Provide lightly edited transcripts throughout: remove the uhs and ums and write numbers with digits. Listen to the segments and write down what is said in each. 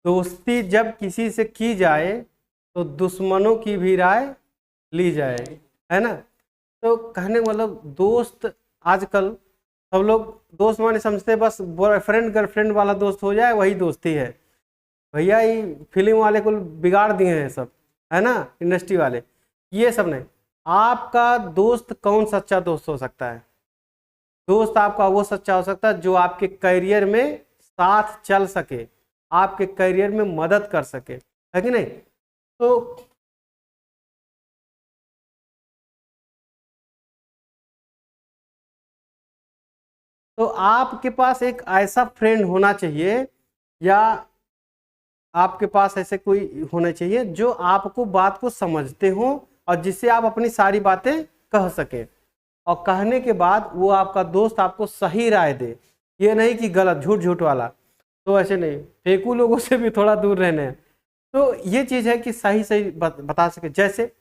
दोस्ती जब किसी से की जाए तो दुश्मनों की भी राय ली जाए, है ना। तो कहने का मतलब दोस्त आजकल सब लोग दोस्त माने समझते बस बॉयफ्रेंड गर्लफ्रेंड वाला दोस्त हो जाए वही दोस्ती है। भैया ये फिल्म वाले को बिगाड़ दिए हैं सब, है ना, इंडस्ट्री वाले। ये सब नहीं। आपका दोस्त कौन सच्चा दोस्त हो सकता है? दोस्त आपका वो सच्चा हो सकता है जो आपके करियर में साथ चल सके, आपके करियर में मदद कर सके, है कि नहीं। तो आपके पास एक ऐसा फ्रेंड होना चाहिए, या आपके पास ऐसे कोई होना चाहिए जो आपको बात को समझते हो और जिससे आप अपनी सारी बातें कह सके, और कहने के बाद वो आपका दोस्त आपको सही राय दे। ये नहीं कि गलत झूठ झूठ वाला, तो ऐसे नहीं। फेंकू लोगों से भी थोड़ा दूर रहना है। तो ये चीज़ है कि सही सही बता सके। जैसे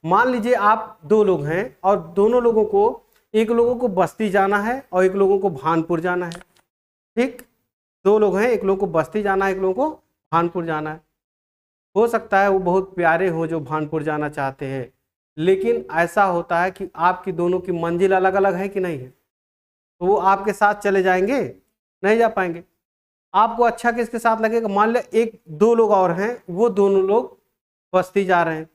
मान लीजिए आप दो लोग हैं और दोनों लोगों को, एक लोगों को बस्ती जाना है और एक लोगों को भानपुर जाना है, ठीक। दो लोग हैं, एक लोगों को बस्ती जाना है, एक लोगों को भानपुर जाना है। हो सकता है वो बहुत प्यारे हो जो भानपुर जाना चाहते हैं, लेकिन ऐसा होता है कि आपकी दोनों की मंजिल अलग अलग है कि नहीं है, तो वो आपके साथ चले जाएंगे, नहीं जा पाएंगे। आपको अच्छा किसके साथ लगेगा? मान लिया एक दो लोग और हैं, वो दोनों लोग बस्ती जा रहे हैं,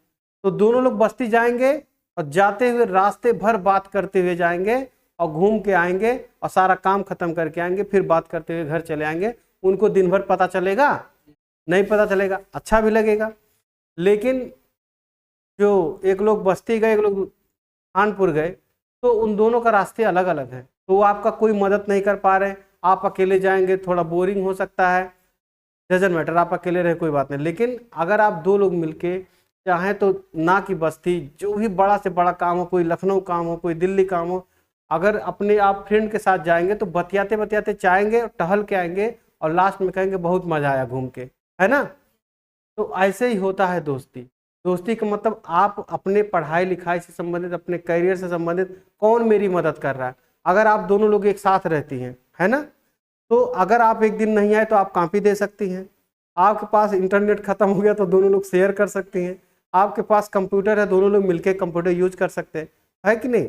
तो दोनों लोग बस्ती जाएंगे और जाते हुए रास्ते भर बात करते हुए जाएंगे और घूम के आएंगे और सारा काम खत्म करके आएंगे, फिर बात करते हुए घर चले आएंगे। उनको दिन भर पता चलेगा? नहीं पता चलेगा, अच्छा भी लगेगा। लेकिन जो एक लोग बस्ती गए, एक लोग कानपुर गए, तो उन दोनों का रास्ते अलग अलग है, तो वो आपका कोई मदद नहीं कर पा रहे। आप अकेले जाएंगे, थोड़ा बोरिंग हो सकता है, डजंट मैटर, आप अकेले रहे कोई बात नहीं। लेकिन अगर आप दो लोग मिलके चाहें तो ना कि बस्ती, जो भी बड़ा से बड़ा काम हो, कोई लखनऊ काम हो, कोई दिल्ली काम हो, अगर अपने आप फ्रेंड के साथ जाएंगे तो बतियाते बतियाते जाएंगे, टहल के आएंगे और लास्ट में कहेंगे बहुत मजा आया घूम के, है ना। तो ऐसे ही होता है दोस्ती। दोस्ती का मतलब आप अपने पढ़ाई लिखाई से संबंधित, अपने करियर से संबंधित कौन मेरी मदद कर रहा है। अगर आप दोनों लोग एक साथ रहती हैं, है ना, तो अगर आप एक दिन नहीं आए तो आप कॉपी दे सकती हैं। आपके पास इंटरनेट खत्म हो गया तो दोनों लोग शेयर कर सकती हैं। आपके पास कंप्यूटर है, दोनों लोग मिलकर कंप्यूटर यूज कर सकते हैं, है कि नहीं।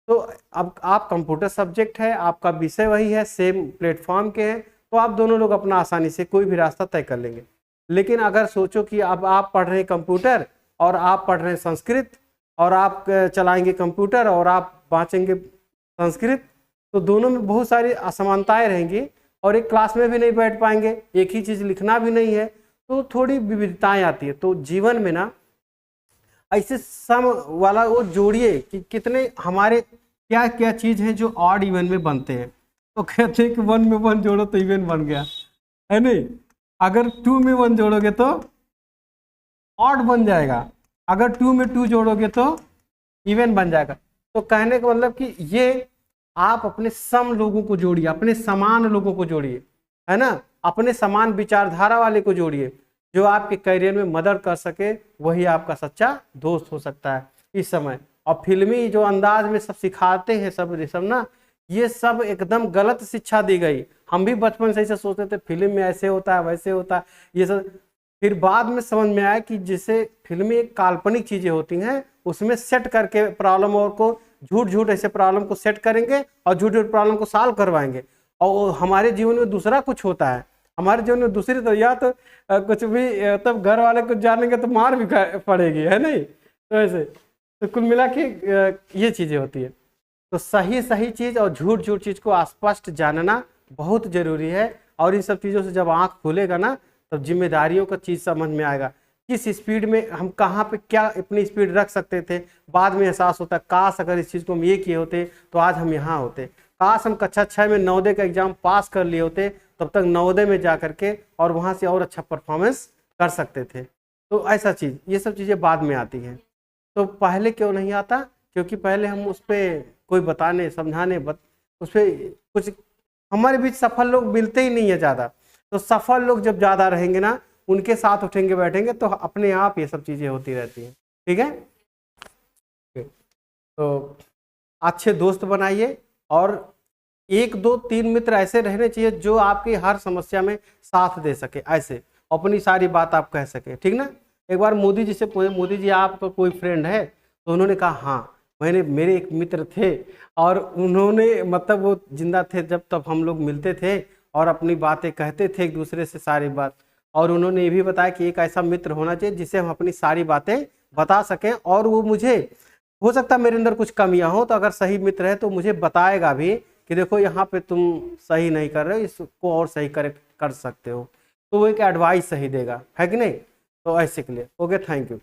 तो अब आप कंप्यूटर सब्जेक्ट है, आपका विषय वही है, सेम प्लेटफॉर्म के हैं, तो आप दोनों लोग अपना आसानी से कोई भी रास्ता तय कर लेंगे। लेकिन अगर सोचो कि अब आप पढ़ रहे हैं कंप्यूटर और आप पढ़ रहे हैं संस्कृत, और आप चलाएंगे कंप्यूटर और आप बाँचेंगे संस्कृत, तो दोनों में बहुत सारी असमानताएं रहेंगी और एक क्लास में भी नहीं बैठ पाएंगे, एक ही चीज़ लिखना भी नहीं है, तो थोड़ी विविधताएं आती है। तो जीवन में ना ऐसे सम वाला वो जोड़िए कि कितने हमारे क्या क्या चीज़ है जो ऑड इवन में बनते हैं। तो कहते हैं कि 1 में 1 जोड़ो तो इवन बन गया, है नहीं। अगर 2 में 1 जोड़ोगे तो ऑड बन जाएगा, अगर 2 में 2 जोड़ोगे तो इवन बन जाएगा। तो कहने का मतलब कि ये आप अपने सम लोगों को जोड़िए, अपने समान लोगों को जोड़िए, है ना, अपने समान विचारधारा वाले को जोड़िए, जो आपके करियर में मदद कर सके, वही आपका सच्चा दोस्त हो सकता है इस समय। और फिल्मी जो अंदाज में सब सिखाते हैं सब ना, ये सब एकदम गलत शिक्षा दी गई। हम भी बचपन से ऐसे सोचते थे फिल्म में ऐसे होता है वैसे होता है, ये सब फिर बाद में समझ में आया कि जैसे फिल्म में काल्पनिक चीजें होती हैं, उसमें सेट करके प्रॉब्लम और को झूठ झूठ ऐसे प्रॉब्लम को सेट करेंगे और झूठ झूठ प्रॉब्लम को सॉल्व करवाएंगे। और हमारे जीवन में दूसरा कुछ होता है, हमारे जीवन में दूसरी, तो या तो कुछ भी तब घर वाले कुछ जानेंगे तो मार भी पड़ेगी, है नहीं। तो ऐसे तो कुल मिला के ये चीजें होती है। तो सही सही चीज और झूठ झूठ चीज को स्पष्ट जानना बहुत जरूरी है। और इन सब चीजों से जब आंख खुलेगा ना, तब जिम्मेदारियों का चीज समझ में आएगा, किस स्पीड में हम कहाँ पे क्या अपनी स्पीड रख सकते थे। बाद में एहसास होता है काश अगर इस चीज़ को हम ये किए होते तो आज हम यहाँ होते, काश हम कक्षा 6 में नवोदय का एग्जाम पास कर लिए होते, तब तक नवोदय में जा करके और वहाँ से और अच्छा परफॉर्मेंस कर सकते थे। तो ऐसा चीज़, ये सब चीज़ें बाद में आती हैं। तो पहले क्यों नहीं आता? क्योंकि पहले हम उस पर कोई बताने समझाने उस पर कुछ, हमारे बीच सफल लोग मिलते ही नहीं है ज़्यादा। तो सफल लोग जब ज़्यादा रहेंगे ना, उनके साथ उठेंगे बैठेंगे, तो अपने आप ये सब चीज़ें होती रहती हैं, ठीक है। तो अच्छे दोस्त बनाइए, और 1 2 3 मित्र ऐसे रहने चाहिए जो आपकी हर समस्या में साथ दे सके। ऐसे अपनी सारी बात आप कह सके, ठीक ना। एक बार मोदी जी से पूछे, मोदी जी आपका कोई फ्रेंड है? तो उन्होंने कहा हाँ, मेरे एक मित्र थे और उन्होंने मतलब वो जिंदा थे जब तब हम लोग मिलते थे और अपनी बातें कहते थे एक दूसरे से सारी बात। और उन्होंने ये भी बताया कि एक ऐसा मित्र होना चाहिए जिससे हम अपनी सारी बातें बता सकें, और वो मुझे, हो सकता है मेरे अंदर कुछ कमियां हो तो अगर सही मित्र है तो मुझे बताएगा भी कि देखो यहाँ पे तुम सही नहीं कर रहे हो, इसको और सही कर सकते हो। तो वो एक एडवाइस सही देगा, है कि नहीं। तो ऐसे के लिए ओके, थैंक यू।